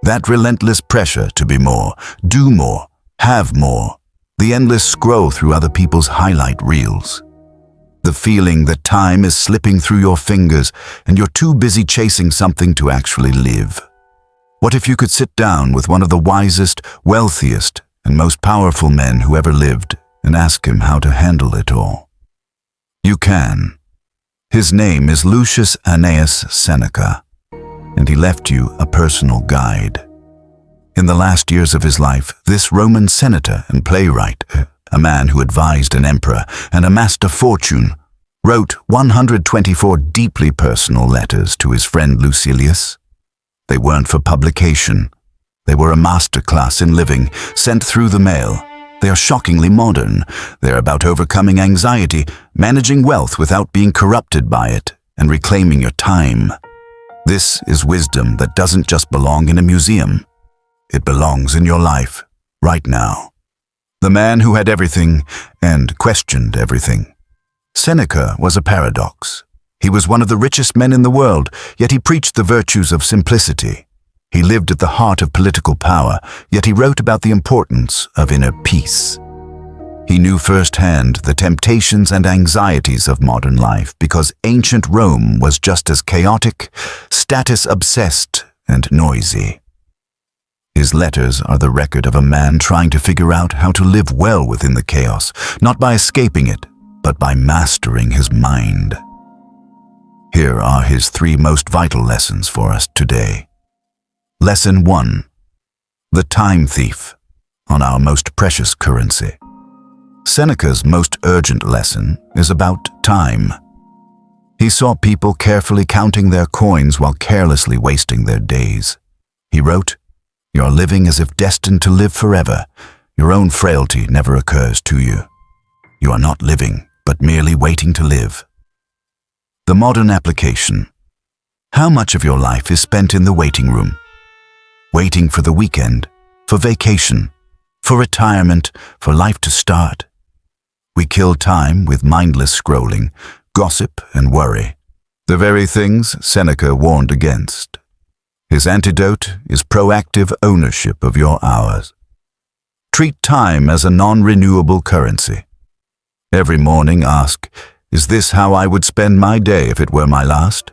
That relentless pressure to be more, do more, have more. The endless scroll through other people's highlight reels. The feeling that time is slipping through your fingers and you're too busy chasing something to actually live. What if you could sit down with one of the wisest, wealthiest, and most powerful men who ever lived and ask him how to handle it all? You can. His name is Lucius Annaeus Seneca, and he left you a personal guide. In the last years of his life, this Roman senator and playwright, a man who advised an emperor and amassed a fortune, wrote 124 deeply personal letters to his friend Lucilius. They weren't for publication. They were a masterclass in living, sent through the mail. They are shockingly modern. They're about overcoming anxiety, managing wealth without being corrupted by it, and reclaiming your time. This is wisdom that doesn't just belong in a museum. It belongs in your life, right now. The man who had everything and questioned everything. Seneca was a paradox. He was one of the richest men in the world, yet he preached the virtues of simplicity. He lived at the heart of political power, yet he wrote about the importance of inner peace. He knew firsthand the temptations and anxieties of modern life because ancient Rome was just as chaotic, status-obsessed, and noisy. His letters are the record of a man trying to figure out how to live well within the chaos, not by escaping it, but by mastering his mind. Here are his 3 most vital lessons for us today. Lesson 1. The time thief, on our most precious currency. Seneca's most urgent lesson is about time. He saw people carefully counting their coins while carelessly wasting their days. He wrote, "You're living as if destined to live forever. Your own frailty never occurs to you. You are not living, but merely waiting to live." The modern application. How much of your life is spent in the waiting room? Waiting for the weekend, for vacation, for retirement, for life to start. We kill time with mindless scrolling, gossip, and worry. The very things Seneca warned against. His antidote is proactive ownership of your hours. Treat time as a non-renewable currency. Every morning ask, is this how I would spend my day if it were my last?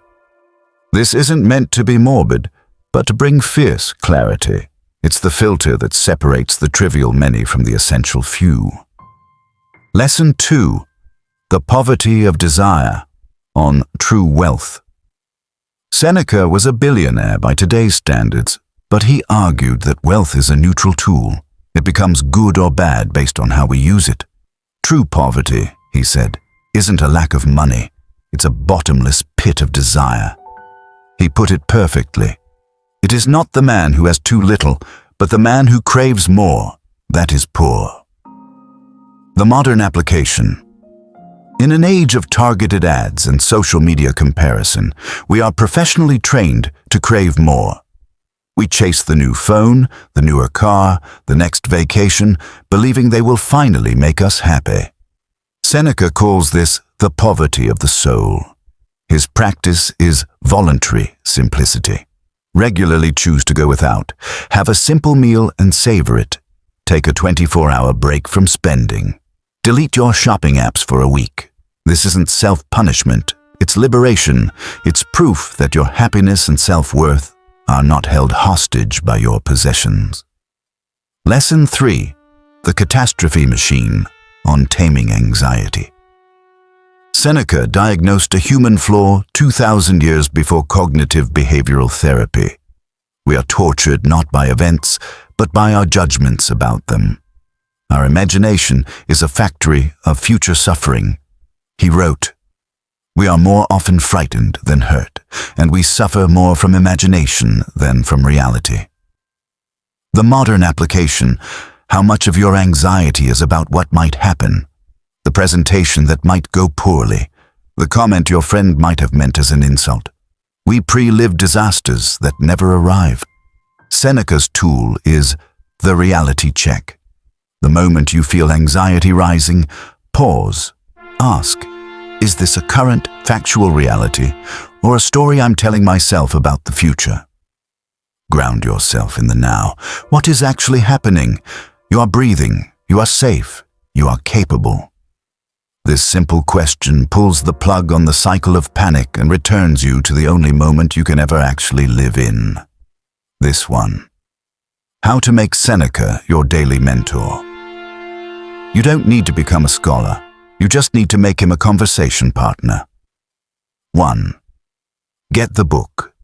This isn't meant to be morbid, but to bring fierce clarity. It's the filter that separates the trivial many from the essential few. Lesson 2. The poverty of desire, on true wealth. Seneca was a billionaire by today's standards, but he argued that wealth is a neutral tool. It becomes good or bad based on how we use it. True poverty, he said, isn't a lack of money. It's a bottomless pit of desire. He put it perfectly. It is not the man who has too little, but the man who craves more, that is poor. The modern application. In an age of targeted ads and social media comparison, we are professionally trained to crave more. We chase the new phone, the newer car, the next vacation, believing they will finally make us happy. Seneca calls this the poverty of the soul. His practice is voluntary simplicity. Regularly choose to go without. Have a simple meal and savor it. Take a 24-hour break from spending. Delete your shopping apps for a week. This isn't self-punishment. It's liberation. It's proof that your happiness and self-worth are not held hostage by your possessions. Lesson 3. The catastrophe machine, on taming anxiety. Seneca diagnosed a human flaw 2,000 years before cognitive behavioral therapy. We are tortured not by events, but by our judgments about them. Our imagination is a factory of future suffering. He wrote, "We are more often frightened than hurt, and we suffer more from imagination than from reality." The modern application. How much of your anxiety is about what might happen? The presentation that might go poorly, the comment your friend might have meant as an insult. We pre-live disasters that never arrive. Seneca's tool is the reality check. The moment you feel anxiety rising, pause. Ask, is this a current, factual reality, or a story I'm telling myself about the future? Ground yourself in the now. What is actually happening? You are breathing. You are safe. You are capable. This simple question pulls the plug on the cycle of panic and returns you to the only moment you can ever actually live in. This one. How to make Seneca your daily mentor. You don't need to become a scholar. You just need to make him a conversation partner. 1. Get the book.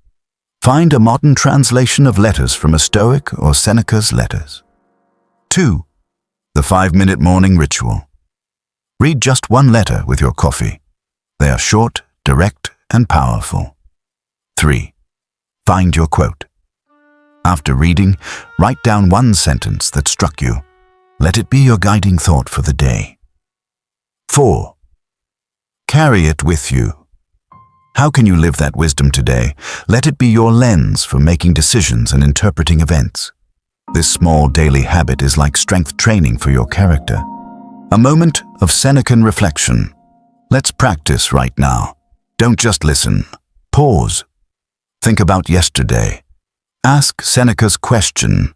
Find a modern translation of letters from a Stoic or Seneca's letters. 2. The 5-minute morning ritual. Read just one letter with your coffee. They are short, direct, and powerful. 3. Find your quote. After reading, write down one sentence that struck you. Let it be your guiding thought for the day. 4. Carry it with you. How can you live that wisdom today? Let it be your lens for making decisions and interpreting events. This small daily habit is like strength training for your character. A moment of Senecan reflection. Let's practice right now. Don't just listen. Pause. Think about yesterday. Ask Seneca's question.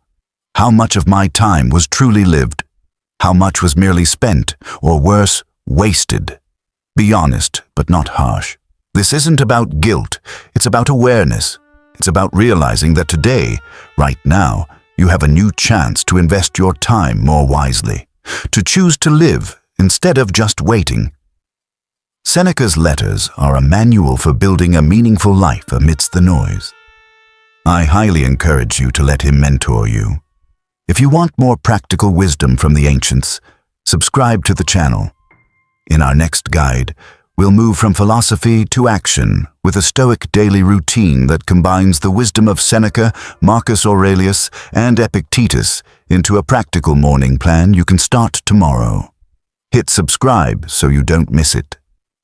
How much of my time was truly lived? How much was merely spent, or worse, wasted? Be honest, but not harsh. This isn't about guilt. It's about awareness. It's about realizing that today, right now, you have a new chance to invest your time more wisely, to choose to live instead of just waiting. Seneca's letters are a manual for building a meaningful life amidst the noise. I highly encourage you to let him mentor you. If you want more practical wisdom from the ancients, subscribe to the channel. In our next guide, we'll move from philosophy to action with a Stoic daily routine that combines the wisdom of Seneca, Marcus Aurelius, and Epictetus into a practical morning plan you can start tomorrow. Hit subscribe so you don't miss it.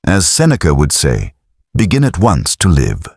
As Seneca would say, begin at once to live.